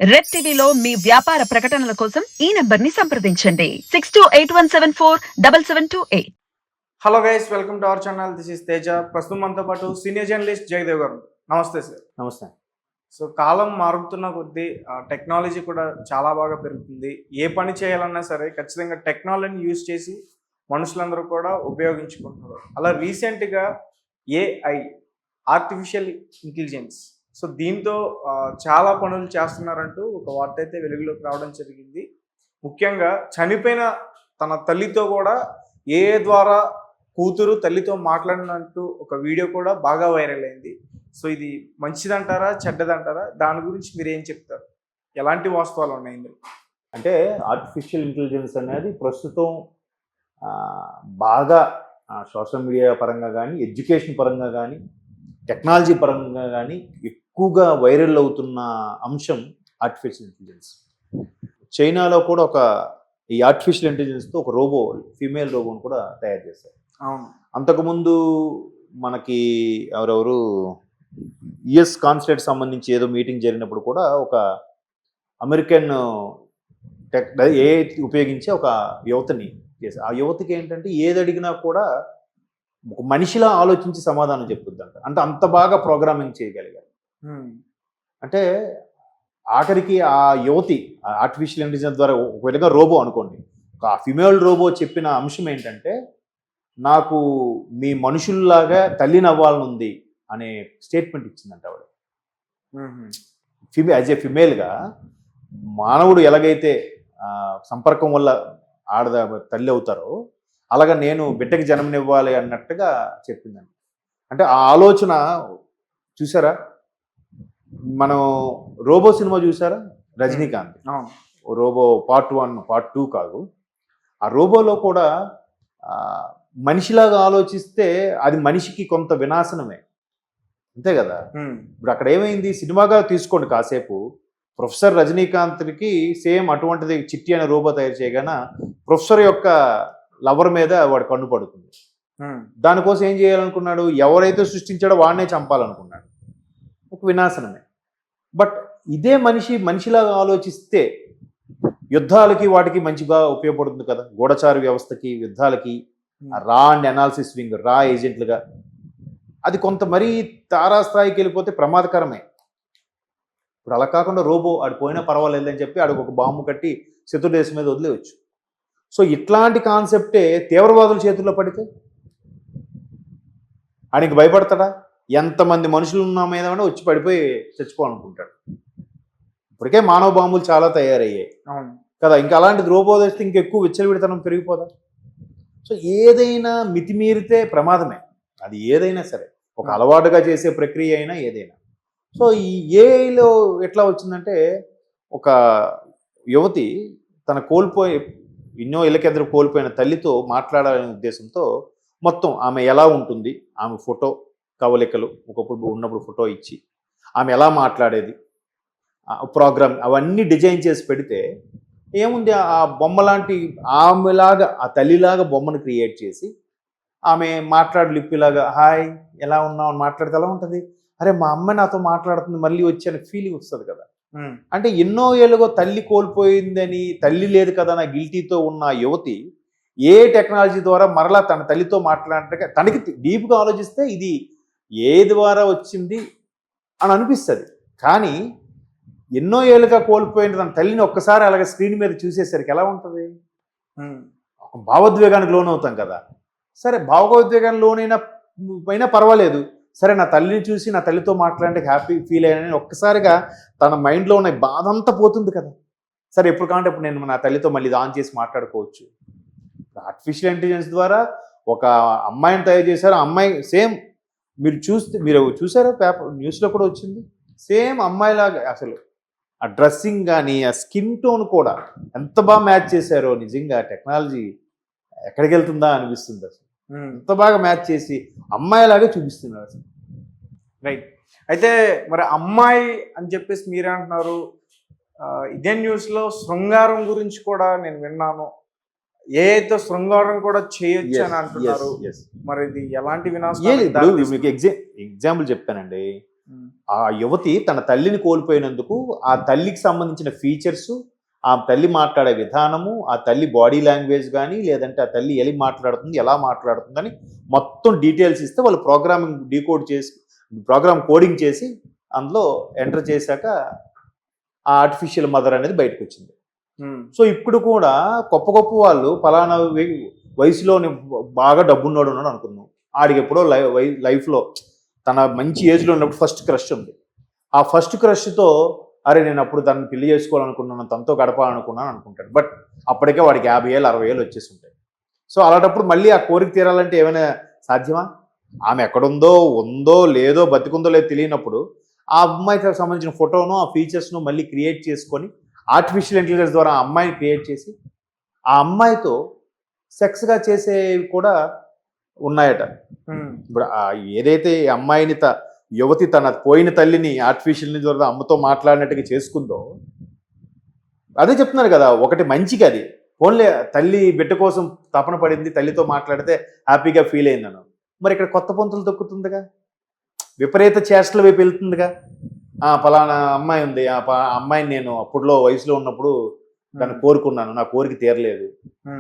Red టీవీలో మీ వ్యాపార ప్రకటనల కోసం ఈ నంబర్ ని సంప్రదించండి 6281747728. Hello guys, welcome to our channel. This is Teja. ప్రస్తుతం మనతో పాటు సీనియర్ జర్నలిస్ట్ జయదేవ్ గారు. నమస్తే సార్. నమస్తే. సో కాలం మారుతున్న కొద్దీ టెక్నాలజీ కూడా చాలా బాగా పెరుగుతుంది. ఏ పని చేయాలన్నా సరే ఖచ్చితంగా టెక్నాలజీని యూజ్ చేసి మనుషులందరూ కూడా ఉపయోగించుకుంటున్నారు. అలా రీసెంట్గా ఏఐ, ఆర్టిఫిషియల్ ఇంటెలిజెన్స్, సో దీంతో చాలా పనులు చేస్తున్నారంటూ ఒక వార్త అయితే వెలుగులోకి రావడం జరిగింది. ముఖ్యంగా చనిపోయిన తన తల్లితో కూడా ఏఐ ద్వారా కూతురు తల్లితో మాట్లాడినట్టు ఒక వీడియో కూడా బాగా వైరల్ అయింది. సో ఇది మంచిదంటారా, చెడ్డదంటారా? దాని గురించి మీరు ఏం చెప్తారు? ఎలాంటి వాస్తవాలు ఉన్నాయి ఇందులో? అంటే ఆర్టిఫిషియల్ ఇంటెలిజెన్స్ అనేది ప్రస్తుతం బాగా సోషల్ మీడియా పరంగా కానీ, ఎడ్యుకేషన్ పరంగా కానీ, టెక్నాలజీ పరంగా కానీ ఎక్కువగా వైరల్ అవుతున్న అంశం ఆర్టిఫిషియల్ ఇంటెలిజెన్స్. చైనాలో కూడా ఈ ఆర్టిఫిషియల్ ఇంటెలిజెన్స్తో ఒక రోబో, ఫీమేల్ రోబోని కూడా తయారు చేశారు. అవును. అంతకుముందు మనకి ఎవరెవరు యుఎస్ కాన్సులేట్ సంబంధించి ఏదో మీటింగ్ జరిగినప్పుడు కూడా ఒక అమెరికన్ ఏఐ ఉపయోగించి ఒక యువతని చేశారు. ఆ యువతకి ఏంటంటే ఏది అడిగినా కూడా ఒక మనిషిలా ఆలోచించి సమాధానం చెప్పుద్దంట. అంటే అంత బాగా ప్రోగ్రామింగ్ చేయగలిగారు. అంటే ఆఖరికి ఆ యువతి ఆర్టిఫిషియల్ ఇంటెలిజెన్స్ ద్వారా ఒక విధంగా రోబో అనుకోండి, ఒక ఫిమేల్ రోబో చెప్పిన అంశం ఏంటంటే, నాకు మీ మనుషుల్లాగా తల్లిని అవ్వాలనుంది అనే స్టేట్మెంట్ ఇచ్చిందంట ఆవిడ. యాజ్ ఏ ఫిమేల్గా మానవుడు ఎలాగైతే సంపర్కం వల్ల తల్లి అవుతారో అలాగా నేను బిడ్డకి జన్మనివ్వాలి అన్నట్టుగా చెప్పిందండి. అంటే ఆ ఆలోచన చూసారా? మనం రోబో సినిమా చూసారా? రజనీకాంత్ రోబో పార్ట్ 1, పార్ట్ 2 కాదు. ఆ రోబోలో కూడా మనిషిలాగా ఆలోచిస్తే అది మనిషికి కొంత వినాశనమే, అంతే కదా? ఇప్పుడు అక్కడ ఏమైంది, సినిమాగా తీసుకోండి కాసేపు, ప్రొఫెసర్ రజనీకాంత్కి సేమ్ అటువంటిది చిట్టి అనే రోబో తయారు చేయగానే ప్రొఫెసర్ యొక్క లవర్ మీద వాడు కన్ను పడుతుంది. దానికోసం ఏం చేయాలనుకున్నాడు? ఎవరైతే సృష్టించాడో వాడినే చంపాలనుకున్నాడు. ఒక వినాశనమే. బట్ ఇదే మనిషిలాగా ఆలోచిస్తే యుద్ధాలకి వాటికి మంచిగా ఉపయోగపడుతుంది కదా. గూఢచారి వ్యవస్థకి, యుద్ధాలకి, రా అండ్ అనాలిసిస్ వింగ్, రా ఏజెంట్లుగా అది కొంత మరీ తారాస్థాయికి వెళ్ళిపోతే ప్రమాదకరమే. ఇప్పుడు అలా కాకుండా రోబో ఆడు పోయినా పర్వాలేదని చెప్పి ఆడికి ఒక బాంబు కట్టి శత్రు దేశం మీద వదిలేయచ్చు. సో ఇట్లాంటి కాన్సెప్టే తీవ్రవాదుల చేతుల్లో పడితే ఆడికి భయపడతాడా? ఎంతమంది మనుషులు ఉన్న మీద వచ్చి పడిపోయి చచ్చిపోవాలనుకుంటాడు. ఇప్పటికే మానవ బాంబులు చాలా తయారయ్యాయి కదా. ఇంకా అలాంటిది రోబో తెస్తే ఇంకెక్కువ విచ్చలవిడితనం పెరిగిపోదా? సో ఏదైనా మితిమీరితే ప్రమాదమే. అది ఏదైనా సరే, ఒక అలవాటుగా చేసే ప్రక్రియ అయినా ఏదైనా. సో ఈ ఏఐలో ఎట్లా వచ్చిందంటే, ఒక యువతి తన ఎన్నో ఇళ్ళకెద్దరు కోల్పోయిన తల్లితో మాట్లాడాలనే ఉద్దేశంతో మొత్తం ఆమె ఎలా ఉంటుంది, ఆమె ఫోటో కవలికలు ఒకప్పుడు ఉన్నప్పుడు ఫోటో ఇచ్చి ఆమె ఎలా మాట్లాడేది, ప్రోగ్రామ్ అవన్నీ డిజైన్ చేసి పెడితే ఏముంది, ఆ బొమ్మ లాంటి ఆమెలాగా, ఆ తల్లిలాగా బొమ్మను క్రియేట్ చేసి ఆమె మాట్లాడు లిప్పిలాగా హాయ్ ఎలా ఉన్నావు అని మాట్లాడితే ఎలా ఉంటుంది? అరే మా అమ్మ నాతో మాట్లాడుతుంది మళ్ళీ వచ్చి అనే ఫీలింగ్ వస్తుంది కదా. అంటే ఎన్నో ఏళ్ళుగా తల్లి కోల్పోయిందని, తల్లి లేదు కదా నా గిల్టీతో ఉన్న యువతి ఏ టెక్నాలజీ ద్వారా మరలా తన తల్లితో మాట్లాడటం, తనకి డీప్గా ఆలోచిస్తే ఇది ఏ ద్వారా వచ్చింది అని అనిపిస్తుంది. కానీ ఎన్నో ఏళ్ళుగా కోల్పోయిన తన తల్లిని ఒక్కసారి అలాగే స్క్రీన్ మీద చూసేసరికి ఎలా ఉంటుంది? ఒక భావోద్వేగానికి లోనవుతాం కదా. సరే భావోద్వేగానికి లోనైనా పర్వాలేదు, సరే నా తల్లిని చూసి నా తల్లితో మాట్లాడే హ్యాపీ ఫీల్ అయ్యానని ఒక్కసారిగా తన మైండ్లో ఉన్న బాధ అంతా పోతుంది కదా. సరే ఎప్పుడు కావాలంటే అప్పుడు నేను నా తల్లితో మళ్ళీ ఆన్ చేసి మాట్లాడుకోవచ్చు. ఆర్టిఫిషియల్ ఇంటెలిజెన్స్ ద్వారా ఒక అమ్మాయిని తయారు చేశారు. అమ్మాయి సేమ్ మీరు చూసారా? పేపర్ న్యూస్లో కూడా వచ్చింది. సేమ్ అమ్మాయిలాగా అసలు ఆ డ్రెస్సింగ్ కానీ, ఆ స్కిన్ టోన్ కూడా ఎంత బాగా మ్యాచ్ చేశారో. నిజంగా టెక్నాలజీ ఎక్కడికి వెళ్తుందా అనిపిస్తుంది. అసలు ఎంత బాగా మ్యాచ్ చేసి అమ్మాయిలాగే చూపిస్తున్నారు అసలు. రైట్. అయితే మరి అమ్మాయి అని చెప్పేసి మీరే అంటున్నారు. ఇదే న్యూస్లో శృంగారం గురించి కూడా నేను విన్నాను. ఏఐతో శృంగారం కూడా చేయొచ్చు అని అంటున్నారు. మరి ఇది ఎలాంటి వినాశం? ఎగ్జాంపుల్ చెప్పానండి. ఆ యువతి తన తల్లిని కోల్పోయినందుకు ఆ తల్లికి సంబంధించిన ఫీచర్స్, ఆ తల్లి మాట్లాడే విధానము, ఆ తల్లి బాడీ లాంగ్వేజ్ కానీ లేదంటే ఆ తల్లి మాట్లాడుతుంది, ఎలా మాట్లాడుతుందని మొత్తం డీటెయిల్స్ ఇస్తే వాళ్ళు ప్రోగ్రామింగ్ డీకోడ్ చేసి ప్రోగ్రామ్ కోడింగ్ చేసి అందులో ఎంటర్ చేశాక ఆ ఆర్టిఫిషియల్ మదర్ అనేది బయటకు వచ్చింది. సో ఇప్పుడు కూడా గొప్ప గొప్ప వాళ్ళు ఫలానా వయసులో బాగా డబ్బున్నోడు ఉన్నాడు అనుకుందాం, ఆడికి ఎప్పుడో లైఫ్లో తన మంచి ఏజ్లో ఉన్నప్పుడు ఫస్ట్ క్రష్ ఉంది. ఆ ఫస్ట్ క్రష్తో అరే నేను అప్పుడు దాన్ని పెళ్లి చేసుకోవాలనుకున్నాను, తనతో గడపాలనుకున్నాను అనుకుంటాడు. బట్ అప్పటికే వాడికి 50 ఏళ్ళు 60 ఏళ్ళు వచ్చేసి ఉంటాయి. సో అలాంటప్పుడు మళ్ళీ ఆ కోరిక తీరాలంటే ఏమైనా సాధ్యమా? ఆమె ఉందో లేదో బతికుందో లేదో తెలియనప్పుడు ఆ అమ్మాయికి సంబంధించిన ఫోటోను, ఆ ఫీచర్స్ను మళ్ళీ క్రియేట్ చేసుకొని ఆర్టిఫిషియల్ ఇంటెలిజెన్స్ ద్వారా ఆ అమ్మాయిని క్రియేట్ చేసి ఆ అమ్మాయితో సెక్స్గా చేసేవి కూడా ఉన్నాయట. ఇప్పుడు ఏదైతే అమ్మాయిని యువతి తన పోయిన తల్లిని ఆర్టిఫిషియల్ ద్వారా అమ్మతో మాట్లాడినట్టుగా చేసుకుందో అదే చెప్తున్నారు కదా, ఒకటి మంచిగా అది ఓన్లీ తల్లి బిడ్డ కోసం తపన పడింది, తల్లితో మాట్లాడితే హ్యాపీగా ఫీల్ అయిందను. మరి ఇక్కడ కొత్త పొంతులు తొక్కుతుందిగా, విపరీత చేష్టల వైపు వెళ్తుందిగా. ఫలానా అమ్మాయి ఉంది, ఆ అమ్మాయిని నేను అప్పుడులో వయసులో ఉన్నప్పుడు దాన్ని కోరుకున్నాను, నా కోరిక తీరలేదు,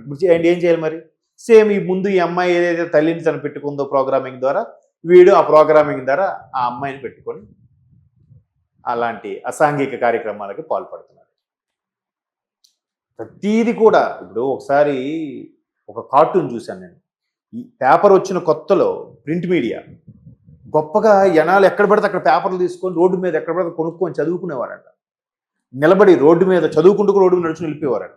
ఇప్పుడు ఏం చేయాలి మరి? సేమ్ ఈ ముందు ఈ అమ్మాయి ఏదైతే తల్లిని తను పెట్టుకుందో ప్రోగ్రామింగ్ ద్వారా, వీడు ఆ ప్రోగ్రామింగ్ ద్వారా ఆ అమ్మాయిని పెట్టుకొని అలాంటి అసాంఘిక కార్యక్రమాలకి పాల్పడుతున్నాడు. ప్రతీది కూడా ఇప్పుడు ఒకసారి ఒక కార్టూన్ చూశాను నేను. ఈ పేపర్ వచ్చిన కొత్తలో ప్రింట్ మీడియా గొప్పగా జనాలు ఎక్కడ పడితే అక్కడ పేపర్లు తీసుకొని రోడ్డు మీద ఎక్కడ పడితే కొనుక్కొని చదువుకునేవారట. నిలబడి రోడ్డు మీద చదువుకుంటూ రోడ్డు మీద నడుచుకుని వెళ్ళిపోయేవారట.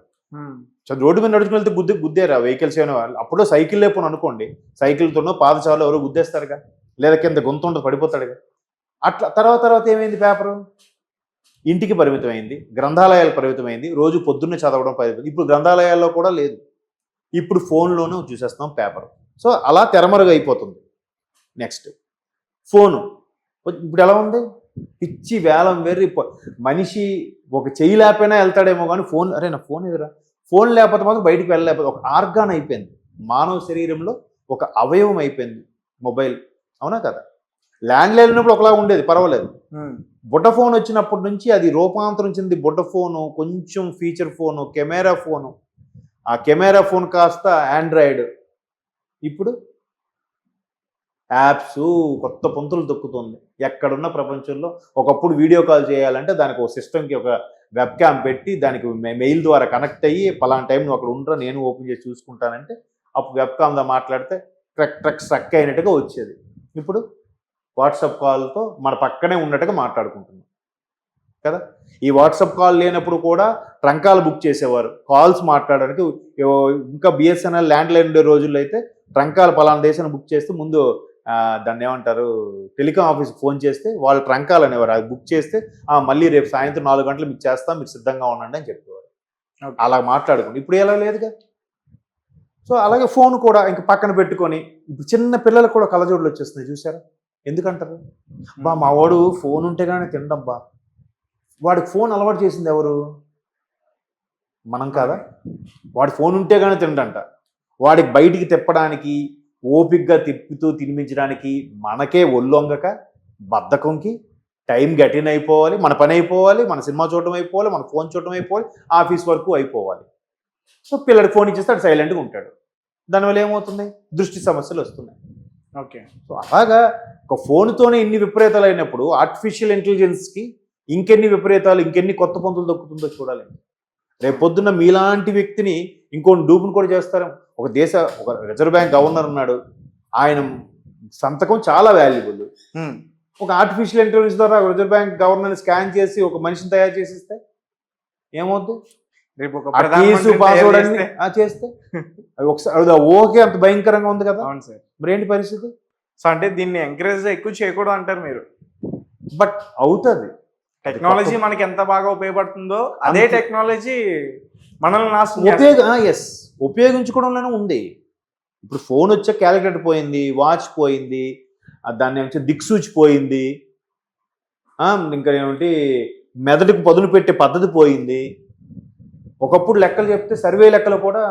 రోడ్డు మీద నడుచుకుని వెళ్తే గుద్దేరా వెహికల్స్ అయిన వాళ్ళు. అప్పుడో సైకిల్ లేకపోతే అనుకోండి, సైకిల్తోనో పాదచారులు ఎవరో గుద్దేస్తారుగా, లేదా కింద గొంతు ఉండదు పడిపోతాడుగా. అట్లా తర్వాత ఏమైంది? పేపరు ఇంటికి పరిమితమైంది, గ్రంథాలయాలు పరిమితమైంది, రోజు పొద్దున్నే చదవడం పరిమితం. ఇప్పుడు గ్రంథాలయాల్లో కూడా లేదు, ఇప్పుడు ఫోన్లోనూ చూసేస్తాం పేపర్. సో అలా తెరమరుగు అయిపోతుంది. నెక్స్ట్ ఫోను ఇప్పుడు ఎలా ఉంది? పిచ్చి వేలం వెర్రి మనిషి ఒక చెయ్యి లేకపోయినా వెళ్తాడేమో కానీ ఫోన్, అరే నా ఫోన్ ఎదురా, ఫోన్ లేకపోతే మాత్రం బయటికి వెళ్ళలేకపోతే ఒక ఆర్గాన్ అయిపోయింది, మానవ శరీరంలో ఒక అవయవం అయిపోయింది మొబైల్. అవునా కదా? ల్యాండ్ లైన్ ఉన్నప్పుడు ఒకలా ఉండేది, పర్వాలేదు. బుడ్డ ఫోన్ వచ్చినప్పటి నుంచి అది రూపాంతరం చెంది బుడ్డ ఫోను, కొంచెం ఫీచర్ ఫోను, కెమెరా ఫోను, ఆ కెమెరా ఫోన్ కాస్త ఆండ్రాయిడ్, ఇప్పుడు యాప్స్ కొత్త పొంతులు తొక్కుతుంది. ఎక్కడున్న ప్రపంచంలో ఒకప్పుడు వీడియో కాల్ చేయాలంటే దానికి ఒక సిస్టమ్కి ఒక వెబ్ క్యామ్ పెట్టి దానికి మెయిల్ ద్వారా కనెక్ట్ అయ్యి పలానా టైం నువ్వు అక్కడ ఉండరా నేను ఓపెన్ చేసి చూసుకుంటానంటే అప్పుడు వెబ్ క్యామ్తో మాట్లాడితే ట్రక్ స్ట్రక్ అయినట్టుగా వచ్చేది. ఇప్పుడు వాట్సాప్ కాల్తో మన పక్కనే ఉన్నట్టుగా మాట్లాడుకుంటున్నాం కదా. ఈ వాట్సాప్ కాల్ లేనప్పుడు కూడా ట్రంకాలు బుక్ చేసేవారు కాల్స్ మాట్లాడడానికి. ఇంకా బిఎస్ఎన్ఎల్ ల్యాండ్ లైన్ ఉండే రోజుల్లో అయితే ట్రంకాలు పలానా దేశాన్ని బుక్ చేస్తే ముందు దాన్ని ఏమంటారు, టెలికాం ఆఫీస్కి ఫోన్ చేస్తే వాళ్ళు ట్రంకాలు అనేవారు. అది బుక్ చేస్తే మళ్ళీ రేపు సాయంత్రం 4 గంటలు మీకు చేస్తాం, మీరు సిద్ధంగా ఉండండి అని చెప్పేవారు. అలా మాట్లాడుకోండి. ఇప్పుడు ఎలా లేదుగా. సో అలాగే ఫోన్ కూడా ఇంక పక్కన పెట్టుకొని ఇప్పుడు చిన్న పిల్లలకు కూడా కళ్ళజోడులు వచ్చేస్తున్నాయి, చూసారా? ఎందుకంటారు? మా వాడు ఫోన్ ఉంటే కానీ తినడబ్బా. వాడికి ఫోన్ అలవాటు చేసింది ఎవరు? మనం కాదా? వాడి ఫోన్ ఉంటే కానీ తినడంట. వాడికి బయటికి తిప్పడానికి, ఓపికగా తిప్పుతూ తినిపించడానికి మనకే ఒళ్ళొంగక బద్ధకంకి టైం గటిన్ అయిపోవాలి, మన పని అయిపోవాలి, మన సినిమా చూడటం అయిపోవాలి, మన ఫోన్ చూడటం అయిపోవాలి, ఆఫీస్ వరకు అయిపోవాలి. సో పిల్లడికి ఫోన్ ఇచ్చేస్తే వాడు సైలెంట్గా ఉంటాడు. దానివల్ల ఏమవుతుంది? దృష్టి సమస్యలు వస్తున్నాయి. ఓకే. సో అలాగా ఒక ఫోన్తోనే ఇన్ని విపరీతాలు అయినప్పుడు ఆర్టిఫిషియల్ ఇంటెలిజెన్స్కి ఇంకెన్ని విపరీతాలు, ఇంకెన్ని కొత్త పొంతులు దొక్కుతుందో చూడాలి. రేపు పొద్దున్న మీలాంటి వ్యక్తిని ఇంకోటి డూపును కూడా చేస్తారు. ఒక రిజర్వ్ బ్యాంక్ గవర్నర్ ఉన్నాడు, ఆయన సంతకం చాలా వాల్యుబుల్. ఒక ఆర్టిఫిషియల్ ఇంటెలిజెన్స్ ద్వారా రిజర్వ్ బ్యాంక్ గవర్నర్ని స్కాన్ చేసి ఒక మనిషిని తయారు చేసిస్తే ఏమవుద్ది? రేపు ఒక పాస్వర్డ్ అన్ని చేస్తే ఒకసారి ఓకే, అంత భయంకరంగా ఉంది కదా. అవును సార్. మరి ఏంటి పరిస్థితి? సో అంటే దీన్ని ఎంకరేజ్ ఎక్కువ చేయకూడదు అంటారు మీరు. బట్ అవుతుంది. టెక్నాలజీ మనకి ఎంత బాగా ఉపయోగపడుతుందో అదే టెక్నాలజీ మనల్ని ఉపయోగించుకోవడంలోనే ఉంది. ఇప్పుడు ఫోన్ వచ్చే క్యాలిక్యులేటర్ పోయింది, వాచ్ పోయింది, దాన్ని ఏమంటే దిక్సూచి పోయింది, ఇంకా ఏమిటి మెదడుకు పదును పెట్టే పద్ధతి పోయింది. ఒకప్పుడు లెక్కలు చెప్తే సర్వే లెక్కలు కూడా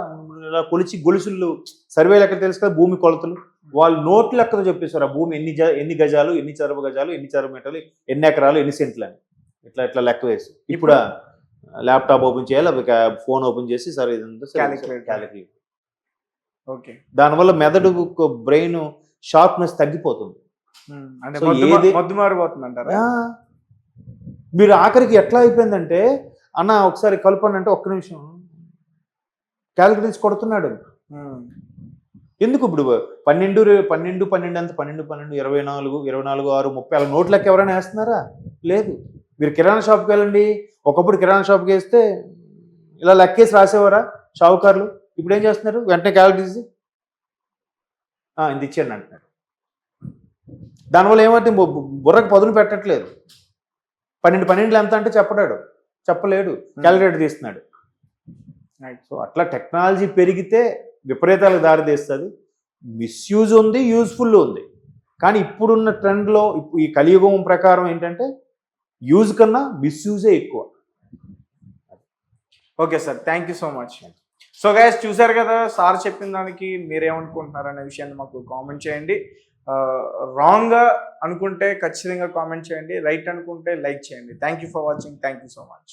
ఇలా కొలిచి గొలుసులు, సర్వే లెక్కలు తెలుసు కదా, భూమి కొలతలు వాళ్ళు నోట్ లెక్కతో చెప్పేశారు ఆ భూమి ఎన్ని గజాలు, ఎన్ని చదరపు గజాలు, ఎన్ని చదరపు మీటర్లు, ఎన్ని ఎకరాలు, ఎన్ని సెంట్లు అని ఇట్లా లెక్క వేసి ఇప్పుడు ల్యాప్టాప్ ఓపెన్ చేయాలి, ఫోన్ ఓపెన్ చేసి సరే ఇదంతా క్యాలిక్యులేట్. ఓకే. దానివల్ల మెదడు బ్రెయిన్ షార్ప్నెస్ తగ్గిపోతుంది. అంటే So, ఏది- మొద్దు మారిపోతుంది అంటారా? మీరు ఆఖరికి ఎట్లా అయిపోయిందంటే అన్న ఒకసారి కలపండి అంటే ఒక్క నిమిషం క్యాలిక్యులేట్స్ కొడుతున్నాడు. ఎందుకు ఇప్పుడు 12 ఎంత 12 12 24 24 6 30 అలా నోట్లకి ఎవరైనా వేస్తున్నారా? లేదు. మీరు కిరాణా షాప్కి వెళ్ళండి, ఒకప్పుడు కిరాణా షాప్కి వేస్తే ఇలా లెక్కేసి రాసేవారా షావుకారులు? ఇప్పుడు ఏం చేస్తున్నారు? వెంటనే క్యాలిక్యులేట్ చేసి ఇంత ఇచ్చాను అంటున్నారు. దానివల్ల ఏమంటే బుర్రకు పదును పెట్టట్లేదు. 12 ఎంత అంటే చెప్పలేడు, క్యాలిక్యులేటర్ తీస్తున్నాడు. సో అట్లా టెక్నాలజీ పెరిగితే విపరీతాలకు దారితీస్తుంది. మిస్యూజ్ ఉంది, యూజ్ఫుల్ ఉంది. కానీ ఇప్పుడున్న ట్రెండ్లో ఈ కలియుగం ప్రకారం ఏంటంటే యూజ్ కన్నా మిస్యూజే ఎక్కువ. Okay sir, thank you so much. So guys, చూసారు కదా సార్ చెప్పిన దానికి మీరేమనుకుంటున్నారు అనే విషయాన్ని మాకు కామెంట్ చేయండి. రాంగ్గా అనుకుంటే ఖచ్చితంగా కామెంట్ చేయండి, రైట్ అనుకుంటే లైక్ చేయండి. Thank you for watching. Thank you so much.